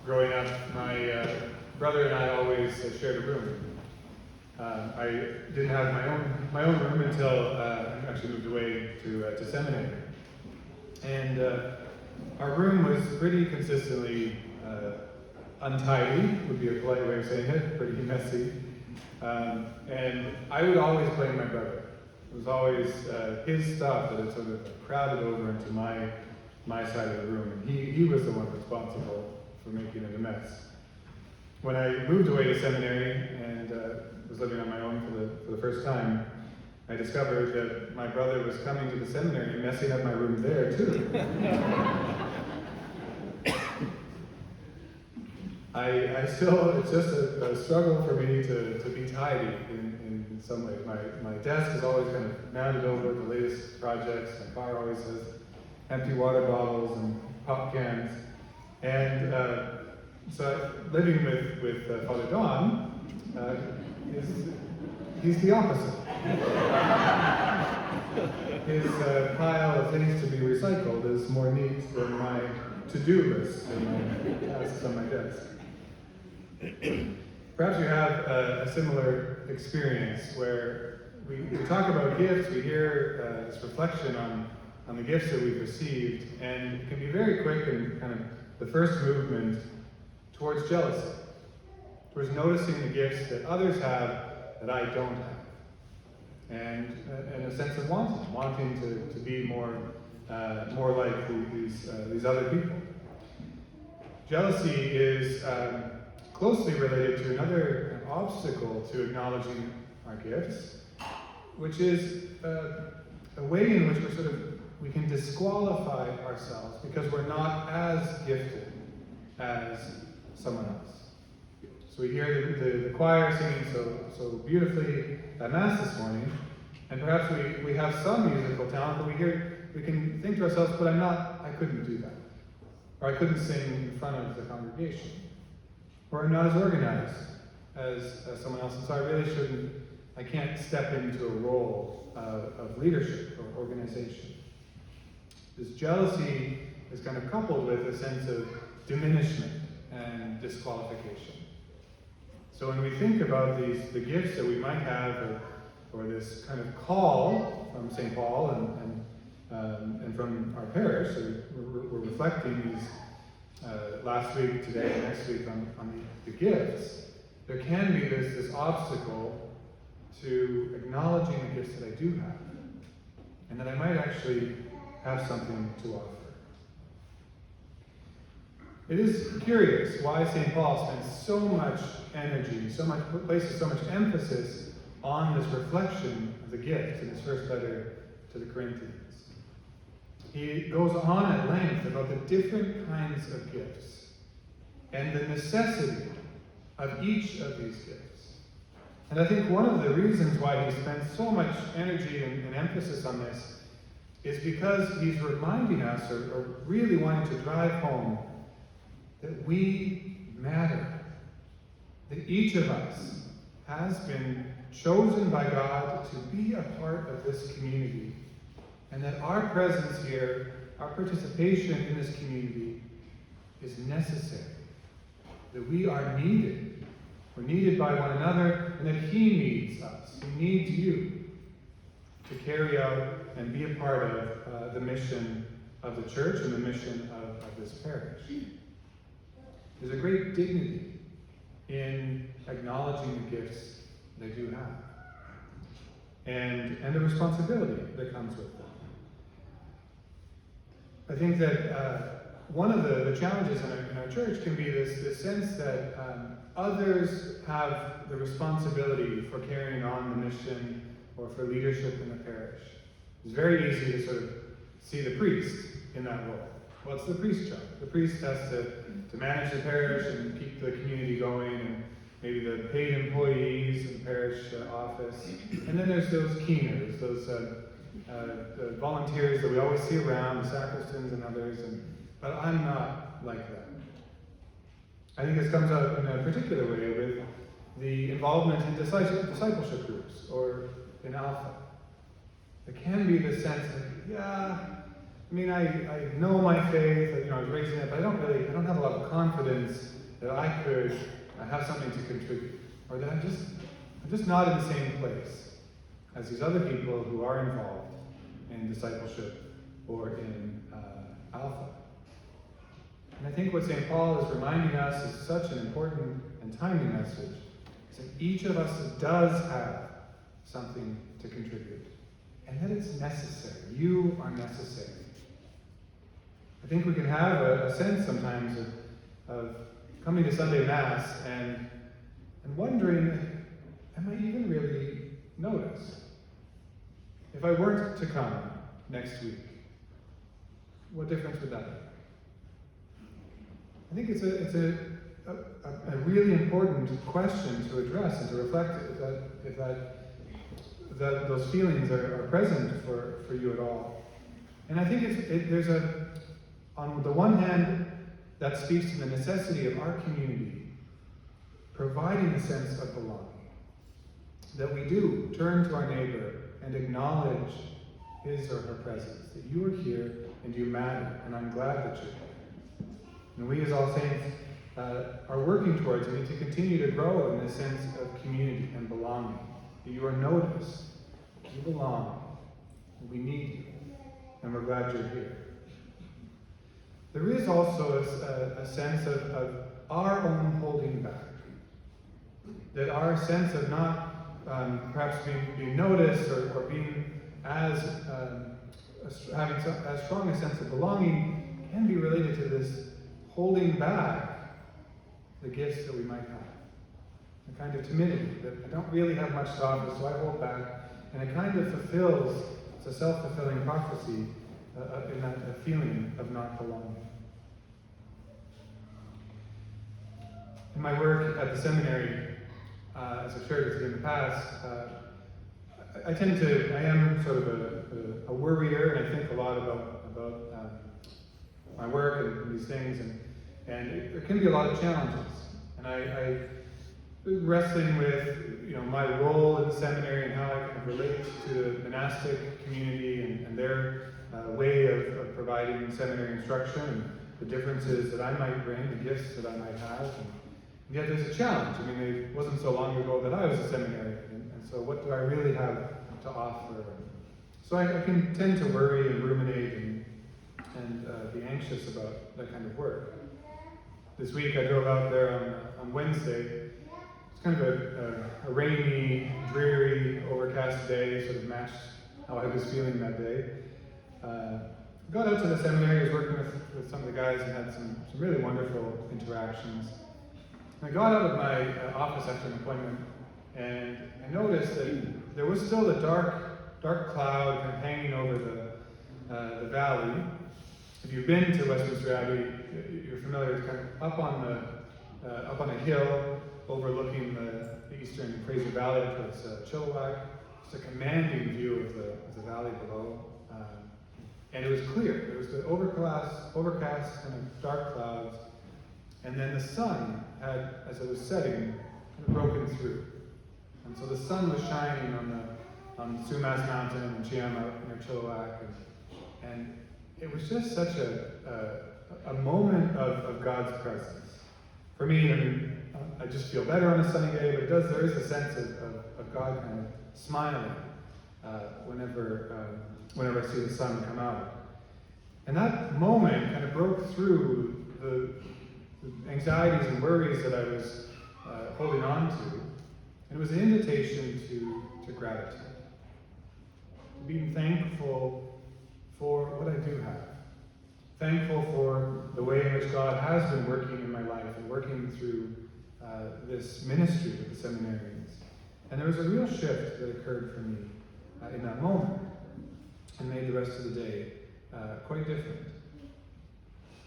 Growing up, my brother and I always shared a room. I didn't have my own room until I actually moved away to seminary. And our room was pretty consistently untidy, would be a polite way of saying it, pretty messy. And I would always blame my brother. It was always his stuff that had sort of crowded over into my side of the room. And he was the one responsible for making it a mess. When I moved away to seminary and was living on my own for the first time, I discovered that my brother was coming to the seminary and messing up my room there too. I still, it's just a struggle for me to be tidy in some ways. My desk is always kind of mounted over the latest projects. My car always has empty water bottles and pop cans. And so living with Father Don, he's the opposite. His pile of things to be recycled is more neat than my to-do list and my tasks on my desk. Perhaps you have a similar experience where we talk about gifts, we hear this reflection on the gifts that we've received, and it can be very quick and kind of the first movement towards jealousy, towards noticing the gifts that others have that I don't have, and a sense of wanting to be more like these other people. Jealousy is closely related to another obstacle to acknowledging our gifts, which is a way in which we can disqualify ourselves because we're not as gifted as someone else. So we hear the choir singing so beautifully at Mass this morning, and perhaps we have some musical talent, but we can think to ourselves, but I couldn't do that. Or I couldn't sing in front of the congregation. Or I'm not as organized as someone else, and so I can't step into a role of leadership or organization. This jealousy is kind of coupled with a sense of diminishment and disqualification. So when we think about the gifts that we might have, or this kind of call from St. Paul and from our parish, so we're reflecting these last week, today, and next week on the gifts, there can be this obstacle to acknowledging the gifts that I do have, and that I might actually have something to offer. It is curious why St. Paul spends so much energy, places so much emphasis on this reflection of the gifts in his first letter to the Corinthians. He goes on at length about the different kinds of gifts and the necessity of each of these gifts. And I think one of the reasons why he spends so much energy and emphasis on this is because he's reminding us, or really wanting to drive home, that we matter. That each of us has been chosen by God to be a part of this community. And that our presence here, our participation in this community is necessary. That we are needed. We're needed by one another, and that He needs us. He needs you to carry out and be a part of the mission of the church and the mission of this parish. There's a great dignity in acknowledging the gifts they do have, and the responsibility that comes with them. I think that one of the challenges in our church can be this sense that others have the responsibility for carrying on the mission or for leadership in the parish. It's very easy to sort of see the priest in that role. What's the priest's job? The priest has to manage the parish and keep the community going, and maybe the paid employees in the parish office. And then there's those keeners, those the volunteers that we always see around, the sacristans and others, but I'm not like that. I think this comes out in a particular way with the involvement in discipleship groups or in Alpha. There can be this sense that, I mean, I know my faith, I was raised in it, but I don't have a lot of confidence that I could have something to contribute, or that I'm just not in the same place as these other people who are involved in discipleship or in Alpha. And I think what St. Paul is reminding us is such an important and timely message, is that each of us does have something to contribute, and that it's necessary. You are necessary. I think we can have a sense sometimes of coming to Sunday Mass and wondering, am I even really noticed? If I weren't to come next week, what difference would that make? I think it's a really important question to address and to reflect if that those feelings are present for you at all. And I think on the one hand, that speaks to the necessity of our community providing a sense of belonging. That we do turn to our neighbor and acknowledge his or her presence. That you are here and you matter, and I'm glad that you're here. And we as All Saints are working towards, we need to continue to grow in this sense of community and belonging. That you are noticed, you belong, we need you, and we're glad you're here. There is also a sense of our own holding back. That our sense of not perhaps being noticed or being having as strong a sense of belonging can be related to this holding back the gifts that we might have. A kind of timidity, that I don't really have much to offer, so I hold back. And it kind of fulfills, it's a self-fulfilling prophecy in that feeling of not belonging. In my work at the seminary, as I've shared with you in the past, I am sort of a worrier, and I think a lot about my work and these things, and there can be a lot of challenges. And I wrestling with my role in the seminary and how I kind of relate to the monastic community and their way of providing seminary instruction, and the differences that I might bring, the gifts that I might have. And yet there's a challenge. I mean, it wasn't so long ago that I was a seminarian, and so what do I really have to offer? So I can tend to worry and ruminate and be anxious about that kind of work. This week I drove out there on Wednesday. It's kind of a rainy, dreary, overcast day, sort of matched how I was feeling that day. Got out to the seminary, was working with some of the guys and had some really wonderful interactions. I got out of my office after an appointment, and I noticed that there was still a dark cloud kind of hanging over the valley. If you've been to Westminster Abbey, you're familiar. It's kind of up on a hill overlooking the eastern Fraser Valley towards Chilliwack. It's a commanding view of the valley below, and it was clear. It was the overcast kind of dark clouds. And then the sun had, as it was setting, kind of broken through. And so the sun was shining on Sumas Mountain and Chiam out near Chilliwack. And it was just such a moment of God's presence. For me, I mean, I just feel better on a sunny day, but there is a sense of God kind of smiling whenever I see the sun come out. And that moment kind of broke through the anxieties and worries that I was holding on to. And it was an invitation to gratitude. Being thankful for what I do have. Thankful for the way in which God has been working in my life and working through this ministry with the seminarians. And there was a real shift that occurred for me in that moment and made the rest of the day quite different.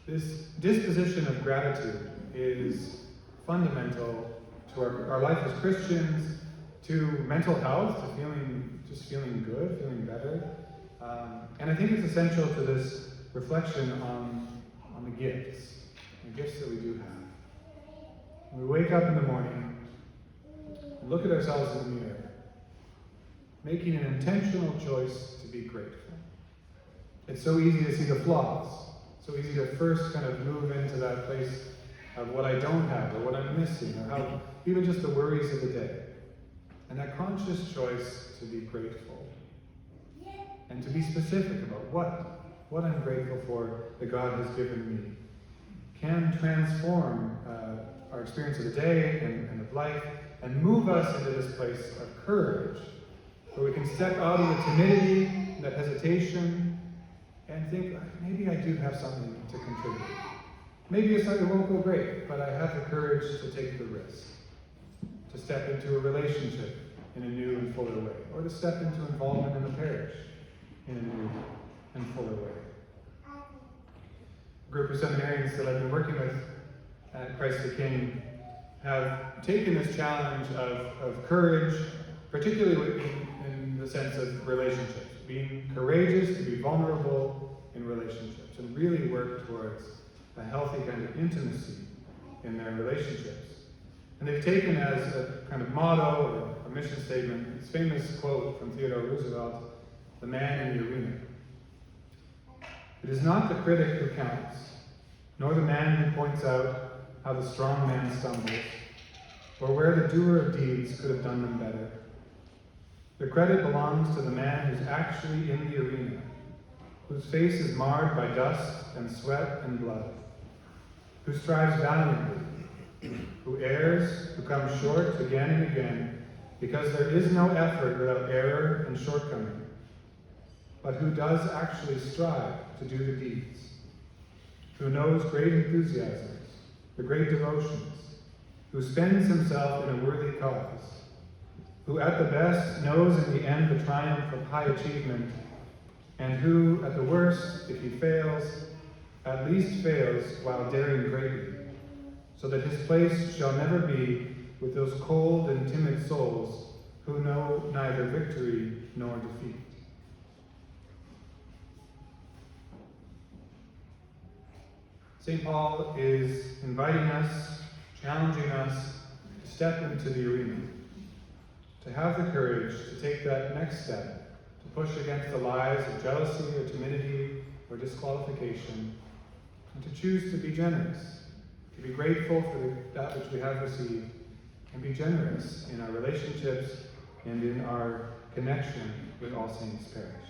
This disposition of gratitude is fundamental to our life as Christians, to mental health, to feeling good, feeling better. And I think it's essential to this reflection on the gifts that we do have. When we wake up in the morning, look at ourselves in the mirror, making an intentional choice to be grateful. It's so easy to see the flaws, so easy to first kind of move into that place of what I don't have, or what I'm missing, or how even just the worries of the day. And that conscious choice to be grateful, and to be specific about what I'm grateful for that God has given me, can transform our experience of the day and of life, and move us into this place of courage, where we can step out of the timidity, that hesitation, and think, maybe I do have something to contribute. Maybe it won't go great, but I have the courage to take the risk, to step into a relationship in a new and fuller way, or to step into involvement in the parish in a new and fuller way. A group of seminarians that I've been working with at Christ the King have taken this challenge of courage, particularly in the sense of relationships, being courageous to be vulnerable in relationships, and really work towards a healthy kind of intimacy in their relationships. And they've taken as a kind of motto or a mission statement this famous quote from Theodore Roosevelt, "The man in the arena." It is not the critic who counts, nor the man who points out how the strong man stumbles, or where the doer of deeds could have done them better. The credit belongs to the man who's actually in the arena, whose face is marred by dust and sweat and blood, who strives valiantly, who errs, who comes short again and again, because there is no effort without error and shortcoming, but who does actually strive to do the deeds, who knows great enthusiasms, the great devotions, who spends himself in a worthy cause, who at the best knows in the end the triumph of high achievement, and who, at the worst, if he fails, at least fails while daring greatly, so that his place shall never be with those cold and timid souls who know neither victory nor defeat. St. Paul is inviting us, challenging us to step into the arena, to have the courage to take that next step, to push against the lies of jealousy or timidity or disqualification, and to choose to be generous, to be grateful for that which we have received, and be generous in our relationships and in our connection with All Saints Parish.